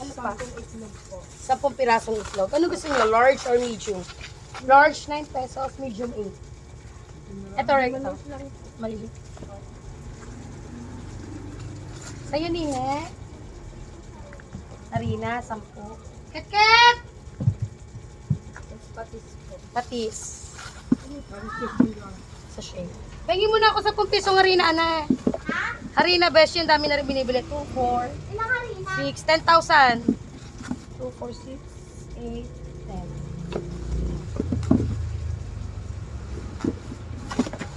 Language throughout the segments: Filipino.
Ano pa? 10 itlog po. 10 pirasong itlog. Ano gusto niyo? Large or medium? Large, 9 pesos. Medium, 8. Ito, right? Ito. Maliit lang. Maliit. Sa'yo, Nine. Harina, 10. Ket! Tapos patis po. Patis. Parang 50 lang. Sa shade. Pahingin mo na ako 10 pisong harina, ana. Ha? Harina, best yun. Dami na rin binibili. 2, 4, Ilang harina? 6, 10,000. 2, 4, 6, 8,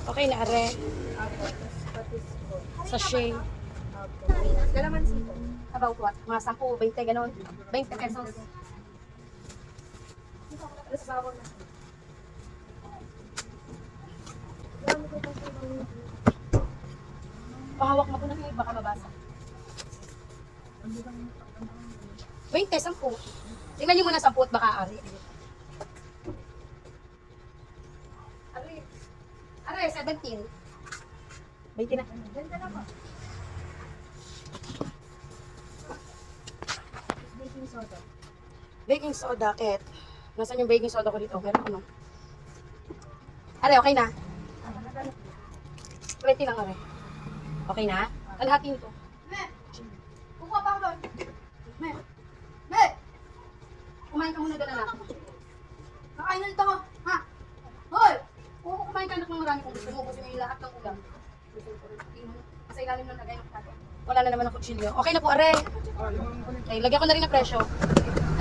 10. Okay na, are. Apo. Tapos patis po. Sa shade. Apo. Kalamansi po. About what? Mga 10, 20, ganon. 20 pesos. Tapos bawang na. Pahawak mo ko na baka mabasa. 20, 10. Tingnan niyo muna 10 at baka ari. Ari, 17. 20 na. Ganda na po. Baking soda. Baking soda, Ket. Nasaan yung baking soda ko dito? Meron ko, no? Are, okay na? 20 lang, are. Okay na? Kalahati nito. Kukuha pa ako doon. Me, Me! kumain ka muna doon, anak. Kakain na nito ko. Ha? Hoy! Oo, kumain ka anak ng marami kung gusto mo. Gusto mo yung lahat ng ulam. Sa ilalim ng lagay ng tato. Wala na naman ang kutsilyo. Okay na po, are. Okay, lagyan ko na rin ng presyo.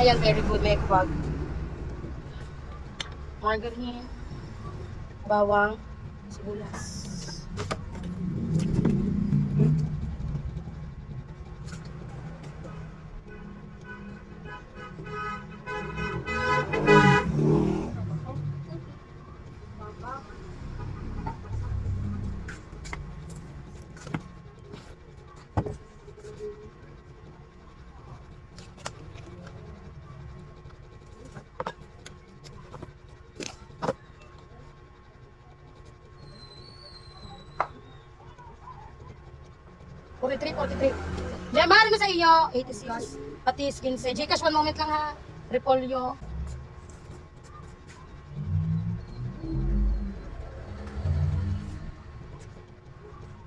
Ayan, very good. May eggpag. Margarine. Bawang. Sibulas. $43, $43. Diyan, mahal ko sa iyo. 86. Patis, 15. Gcash, one moment lang ha. Repolyo.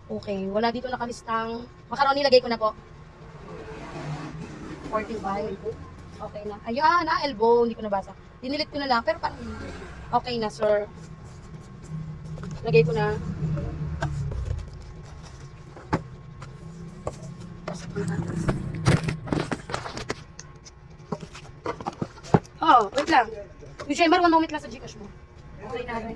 Okay, wala dito nakalistang. Macaroni, lagay ko na po. 45. Okay na. Ayan, elbow. Hindi ko nabasa. Dinilit ko na lang, pero parang okay na, sir. Lagay ko na. Oh, wait lang. Yung Shemar, one moment lang sa Gcash mo. Okay na rin.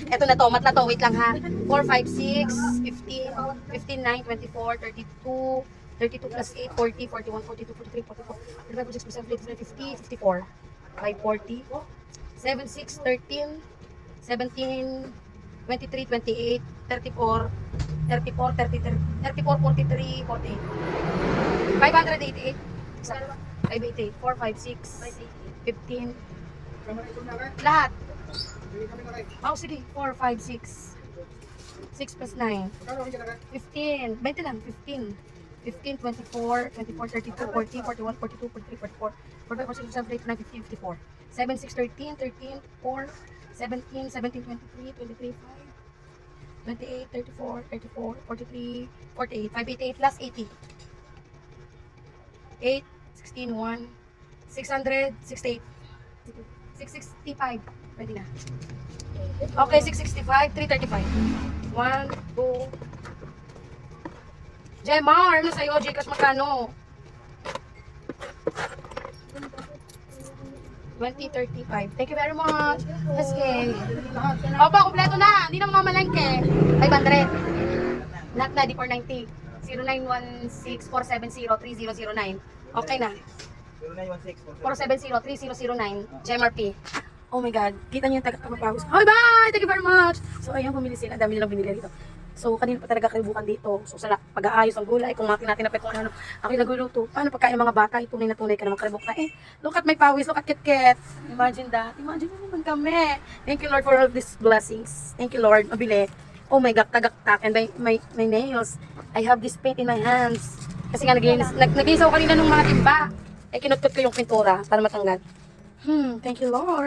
Eto na to, mat na to. Wait lang ha. 4, 5, 6, 15, 15, 9, 24, 32, 32 plus 8, 40, 41, 42, 43, 44, 45, 46, 47, 50, 54, 540, 7, 6, 13, 17, 23, 28, 34, 34, 33, 34, 43, 48, 588, 588, 4, 5, 6, 15, lahat. Oh, sige, 4, 5, 6, 6 plus 9, 15, 20 lang, 15, 15, 24, 24, 32, 40, 41, 42, 43, 44, 45, 46, 47, 48, 49, 50, 54, 7, 6, 13, 13, 4, 17, 17, 23, 23, 5, 28, 34, 34, 43, 48, 588 plus 80. 8, 16, 1, 600, 68, 665. Pwede na. Okay, 665, 335. 1, 2. Jemar, ano sa'yo? Gcash magkano? 2035. Thank you very much. SK. Opo, kompleto na. Hindi na mamalengke. 500. Lahat na, di 490. 0916-470-3009. Okay na. 470-3009. GMRP. Oh my God. Kita niyo yung taga-kapapawis. Hi, bye! Thank you very much. So, ayun, bumili sila. Dami nilang binili dito. So, kanina pa talaga karibukan dito. So, sa pag-aayos ng gulay, kung natin na kung ano, ako yung nagluluto. Paano pagkain ng mga bata, tunay na tunay ka naman karibok na. Look at my pawis, look at Kit. Imagine that. Imagine mo naman kami. Thank you, Lord, for all these blessings. Thank you, Lord. Mabili. Oh my God, tagaktak. And my nails. I have this paint in my hands. Kasi nga, naglinis ako kanina ng mga timba. Eh, kinutkot ko yung pintura para matanggal. Thank you, Lord.